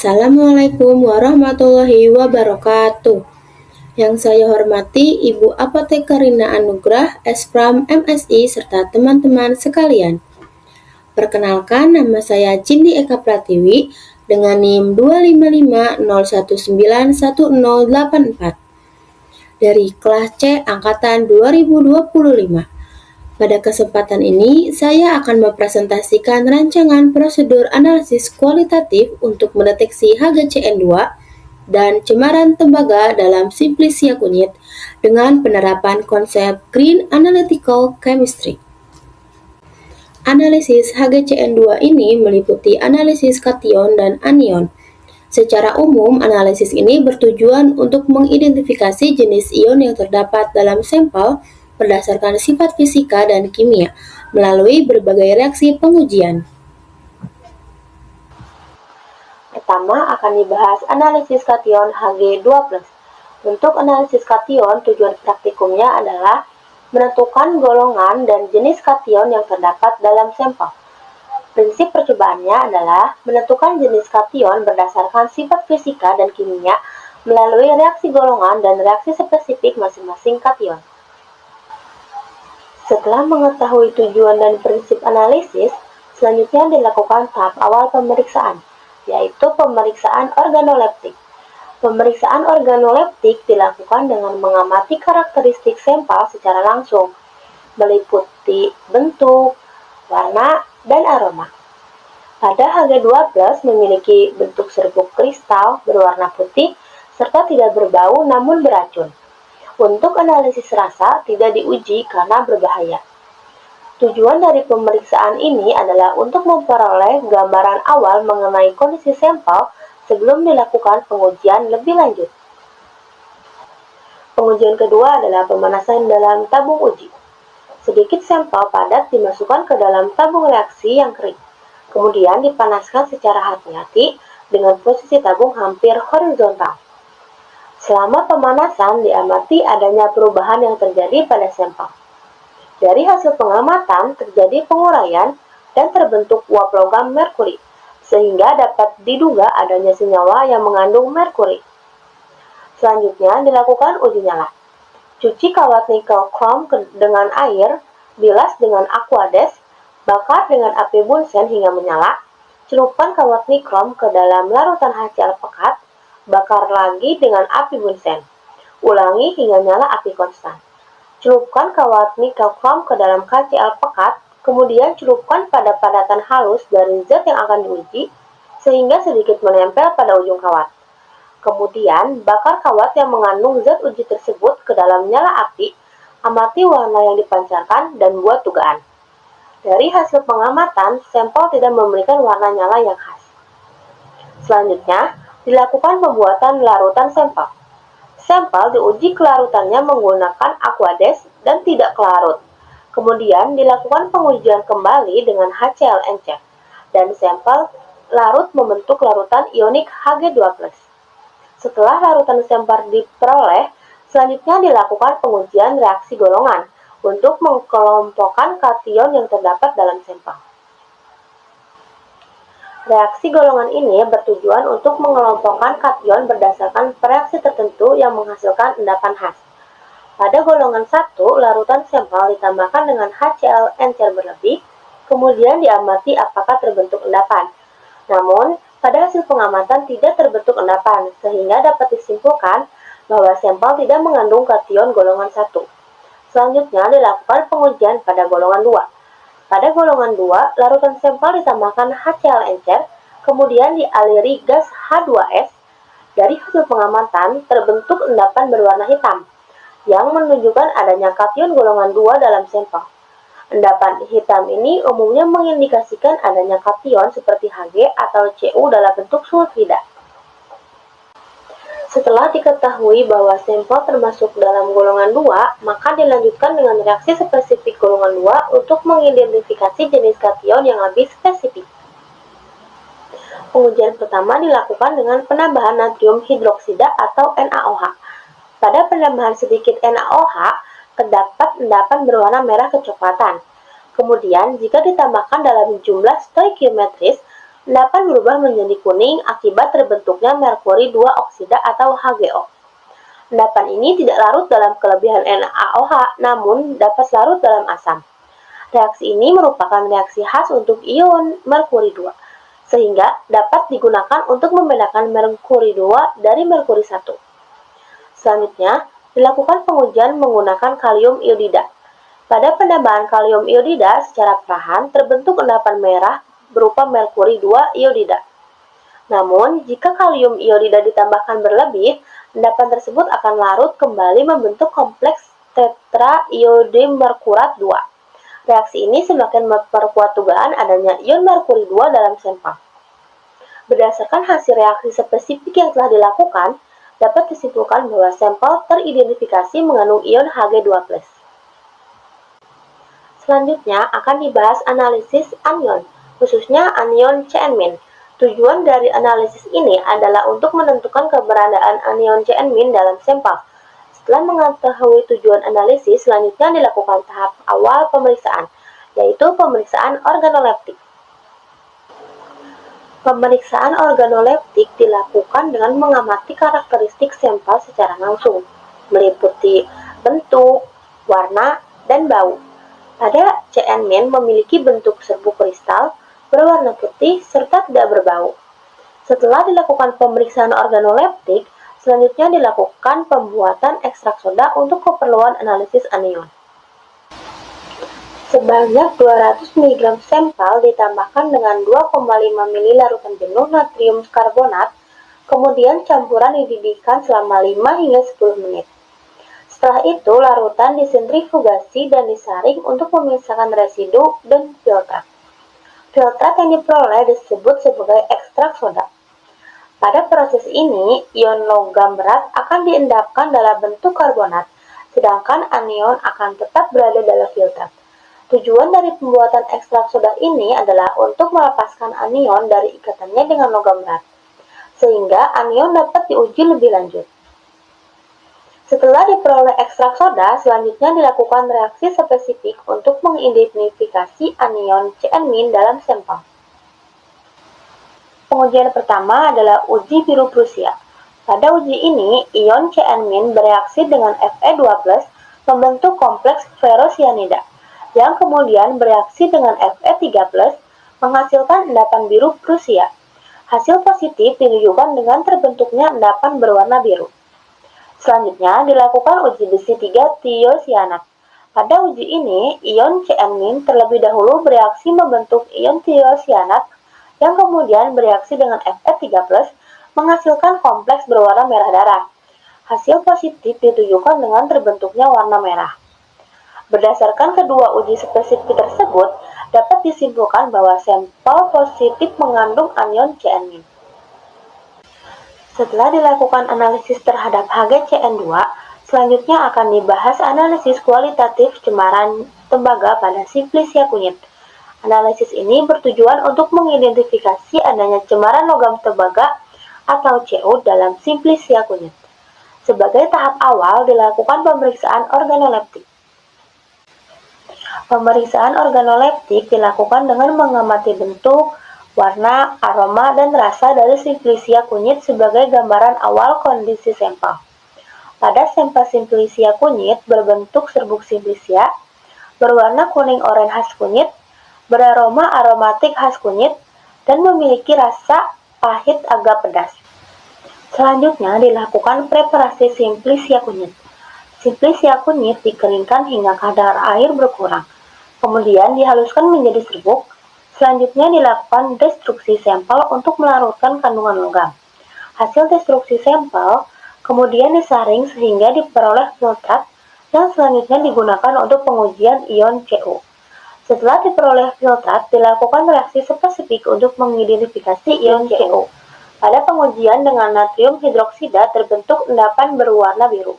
Assalamualaikum warahmatullahi wabarakatuh. Yang saya hormati Ibu Apoteker Rina Anugrah, S.Pram, MSI, serta teman-teman sekalian. Perkenalkan, nama saya Cindy Eka Pratiwi dengan NIM 25501910084 dari kelas C Angkatan 2025. Pada kesempatan ini, saya akan mempresentasikan rancangan prosedur analisis kualitatif untuk mendeteksi HGCN2 dan cemaran tembaga dalam Simplisia kunyit dengan penerapan konsep Green Analytical Chemistry. Analisis HGCN2 ini meliputi analisis kation dan anion. Secara umum, analisis ini bertujuan untuk mengidentifikasi jenis ion yang terdapat dalam sampel berdasarkan sifat fisika dan kimia melalui berbagai reaksi pengujian. Pertama akan dibahas analisis kation Hg2+. Untuk analisis kation, tujuan praktikumnya adalah menentukan golongan dan jenis kation yang terdapat dalam sampel. Prinsip percobaannya adalah menentukan jenis kation berdasarkan sifat fisika dan kimia melalui reaksi golongan dan reaksi spesifik masing-masing kation. Setelah mengetahui tujuan dan prinsip analisis, selanjutnya dilakukan tahap awal pemeriksaan, yaitu pemeriksaan organoleptik. Pemeriksaan organoleptik dilakukan dengan mengamati karakteristik sampel secara langsung, meliputi bentuk, warna, dan aroma. Pada Hg2+ memiliki bentuk serbuk kristal berwarna putih serta tidak berbau namun beracun. Untuk analisis rasa tidak diuji karena berbahaya. Tujuan dari pemeriksaan ini adalah untuk memperoleh gambaran awal mengenai kondisi sampel sebelum dilakukan pengujian lebih lanjut. Pengujian kedua adalah pemanasan dalam tabung uji. Sedikit sampel padat dimasukkan ke dalam tabung reaksi yang kering, kemudian dipanaskan secara hati-hati dengan posisi tabung hampir horizontal. Selama pemanasan diamati adanya perubahan yang terjadi pada sampel. Dari hasil pengamatan terjadi penguraian dan terbentuk uap logam merkuri, sehingga dapat diduga adanya senyawa yang mengandung merkuri. Selanjutnya dilakukan uji nyala. Cuci kawat nikel krom dengan air, bilas dengan aquades, bakar dengan api bunsen hingga menyala, celupkan kawat nikrom ke dalam larutan HCl pekat, bakar lagi dengan api bunsen. Ulangi hingga nyala api konstan. Celupkan kawat nikel krom ke dalam KCl pekat, kemudian celupkan pada padatan halus dari zat yang akan diuji, sehingga sedikit menempel pada ujung kawat. Kemudian, bakar kawat yang mengandung zat uji tersebut ke dalam nyala api, amati warna yang dipancarkan, dan buat dugaan. Dari hasil pengamatan, sampel tidak memberikan warna nyala yang khas. Selanjutnya, dilakukan pembuatan larutan sampel. Sampel diuji kelarutannya menggunakan aquades dan tidak kelarut. Kemudian dilakukan pengujian kembali dengan HCl encer dan sampel larut membentuk larutan ionik Hg2+. Setelah larutan sampel diperoleh, selanjutnya dilakukan pengujian reaksi golongan untuk mengelompokkan kation yang terdapat dalam sampel. Reaksi golongan ini bertujuan untuk mengelompokkan kation berdasarkan reaksi tertentu yang menghasilkan endapan khas. Pada golongan 1, larutan sampel ditambahkan dengan HCl encer berlebih, kemudian diamati apakah terbentuk endapan. Namun, pada hasil pengamatan tidak terbentuk endapan, sehingga dapat disimpulkan bahwa sampel tidak mengandung kation golongan 1. Selanjutnya dilakukan pengujian pada golongan 2. Pada golongan 2, larutan sampel ditambahkan HCl encer, kemudian dialiri gas H2S. Dari hasil pengamatan, terbentuk endapan berwarna hitam, yang menunjukkan adanya kation golongan 2 dalam sampel. Endapan hitam ini umumnya mengindikasikan adanya kation seperti Hg atau Cu dalam bentuk sulfida. Setelah diketahui bahwa sampel termasuk dalam golongan 2, maka dilanjutkan dengan reaksi spesifik golongan 2 untuk mengidentifikasi jenis kation yang lebih spesifik. Pengujian pertama dilakukan dengan penambahan natrium hidroksida atau NaOH. Pada penambahan sedikit NaOH, terdapat endapan berwarna merah kecoklatan. Kemudian, jika ditambahkan dalam jumlah stoikiometris, endapan berubah menjadi kuning akibat terbentuknya merkuri 2 oksida atau HGO. Endapan ini tidak larut dalam kelebihan NaOH, namun dapat larut dalam asam. Reaksi ini merupakan reaksi khas untuk ion merkuri 2, sehingga dapat digunakan untuk membedakan merkuri 2 dari merkuri 1. Selanjutnya, dilakukan pengujian menggunakan kalium iodida. Pada penambahan kalium iodida secara perlahan, terbentuk endapan merah berupa merkuri 2 iodida. Namun, jika kalium iodida ditambahkan berlebih, endapan tersebut akan larut kembali membentuk kompleks tetraiodimerkurat 2. Reaksi ini semakin memperkuat dugaan adanya ion merkuri 2 dalam sampel. Berdasarkan hasil reaksi spesifik yang telah dilakukan, dapat disimpulkan bahwa sampel teridentifikasi mengandung ion Hg2+. Selanjutnya akan dibahas analisis anion, khususnya anion CN-. Tujuan dari analisis ini adalah untuk menentukan keberadaan anion CN- dalam sampel. Setelah mengetahui tujuan analisis, selanjutnya dilakukan tahap awal pemeriksaan, yaitu pemeriksaan organoleptik. Pemeriksaan organoleptik dilakukan dengan mengamati karakteristik sampel secara langsung, meliputi bentuk, warna, dan bau. Pada CN- memiliki bentuk serbuk kristal, berwarna putih, serta tidak berbau. Setelah dilakukan pemeriksaan organoleptik, selanjutnya dilakukan pembuatan ekstrak soda untuk keperluan analisis anion. Sebanyak 200 mg sampel ditambahkan dengan 2,5 ml larutan jenuh natrium karbonat, kemudian campuran dididihkan selama 5 hingga 10 menit. Setelah itu, larutan disentrifugasi dan disaring untuk memisahkan residu dan filtrat. Filtrat yang diperoleh disebut sebagai ekstrak soda. Pada proses ini, ion logam berat akan diendapkan dalam bentuk karbonat, sedangkan anion akan tetap berada dalam filtrat. Tujuan dari pembuatan ekstrak soda ini adalah untuk melepaskan anion dari ikatannya dengan logam berat, sehingga anion dapat diuji lebih lanjut. Setelah diperoleh ekstrak soda, selanjutnya dilakukan reaksi spesifik untuk mengidentifikasi anion CN- dalam sampel. Pengujian pertama adalah uji biru Prusia. Pada uji ini, ion CN- bereaksi dengan Fe2+, membentuk kompleks ferrosianida, yang kemudian bereaksi dengan Fe3+, menghasilkan endapan biru Prusia. Hasil positif ditunjukkan dengan terbentuknya endapan berwarna biru. Selanjutnya dilakukan uji besi 3 tiosianat. Pada uji ini, ion CN- terlebih dahulu bereaksi membentuk ion tiosianat yang kemudian bereaksi dengan Fe3+, menghasilkan kompleks berwarna merah darah. Hasil positif ditunjukkan dengan terbentuknya warna merah. Berdasarkan kedua uji spesifik tersebut, dapat disimpulkan bahwa sampel positif mengandung anion CN-. Setelah dilakukan analisis terhadap HgCN2, selanjutnya akan dibahas analisis kualitatif cemaran tembaga pada simplisia kunyit. Analisis ini bertujuan untuk mengidentifikasi adanya cemaran logam tembaga atau Cu dalam simplisia kunyit. Sebagai tahap awal dilakukan pemeriksaan organoleptik. Pemeriksaan organoleptik dilakukan dengan mengamati bentuk, warna, aroma, dan rasa dari simplisia kunyit sebagai gambaran awal kondisi sampel. Pada sampel simplisia kunyit berbentuk serbuk simplisia, berwarna kuning oranye khas kunyit, beraroma aromatik khas kunyit, dan memiliki rasa pahit agak pedas. Selanjutnya dilakukan preparasi simplisia kunyit. Simplisia kunyit dikeringkan hingga kadar air berkurang, kemudian dihaluskan menjadi serbuk. Selanjutnya dilakukan destruksi sampel untuk melarutkan kandungan logam. Hasil destruksi sampel kemudian disaring sehingga diperoleh filtrat yang selanjutnya digunakan untuk pengujian ion Cu. Setelah diperoleh filtrat, dilakukan reaksi spesifik untuk mengidentifikasi ion Cu. Pada pengujian dengan natrium hidroksida terbentuk endapan berwarna biru.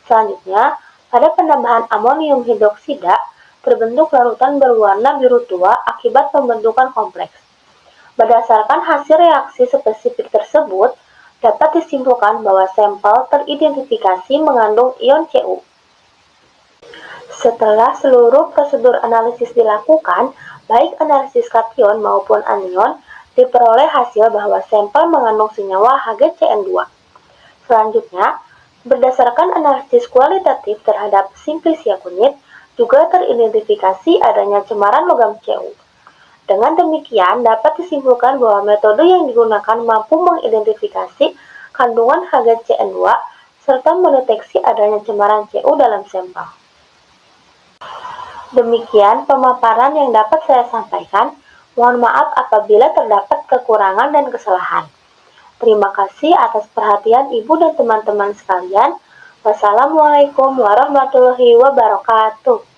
Selanjutnya, pada penambahan amonium hidroksida terbentuk larutan berwarna biru tua akibat pembentukan kompleks. Berdasarkan hasil reaksi spesifik tersebut, dapat disimpulkan bahwa sampel teridentifikasi mengandung ion Cu. Setelah seluruh prosedur analisis dilakukan, baik analisis kation maupun anion, diperoleh hasil bahwa sampel mengandung senyawa HgCN2. Selanjutnya, berdasarkan analisis kualitatif terhadap Simplicia kunyit, juga teridentifikasi adanya cemaran logam Cu. Dengan demikian, dapat disimpulkan bahwa metode yang digunakan mampu mengidentifikasi kandungan HgCN2 serta mendeteksi adanya cemaran Cu dalam sampel. Demikian pemaparan yang dapat saya sampaikan. Mohon maaf apabila terdapat kekurangan dan kesalahan. Terima kasih atas perhatian Ibu dan teman-teman sekalian. Wassalamualaikum warahmatullahi wabarakatuh.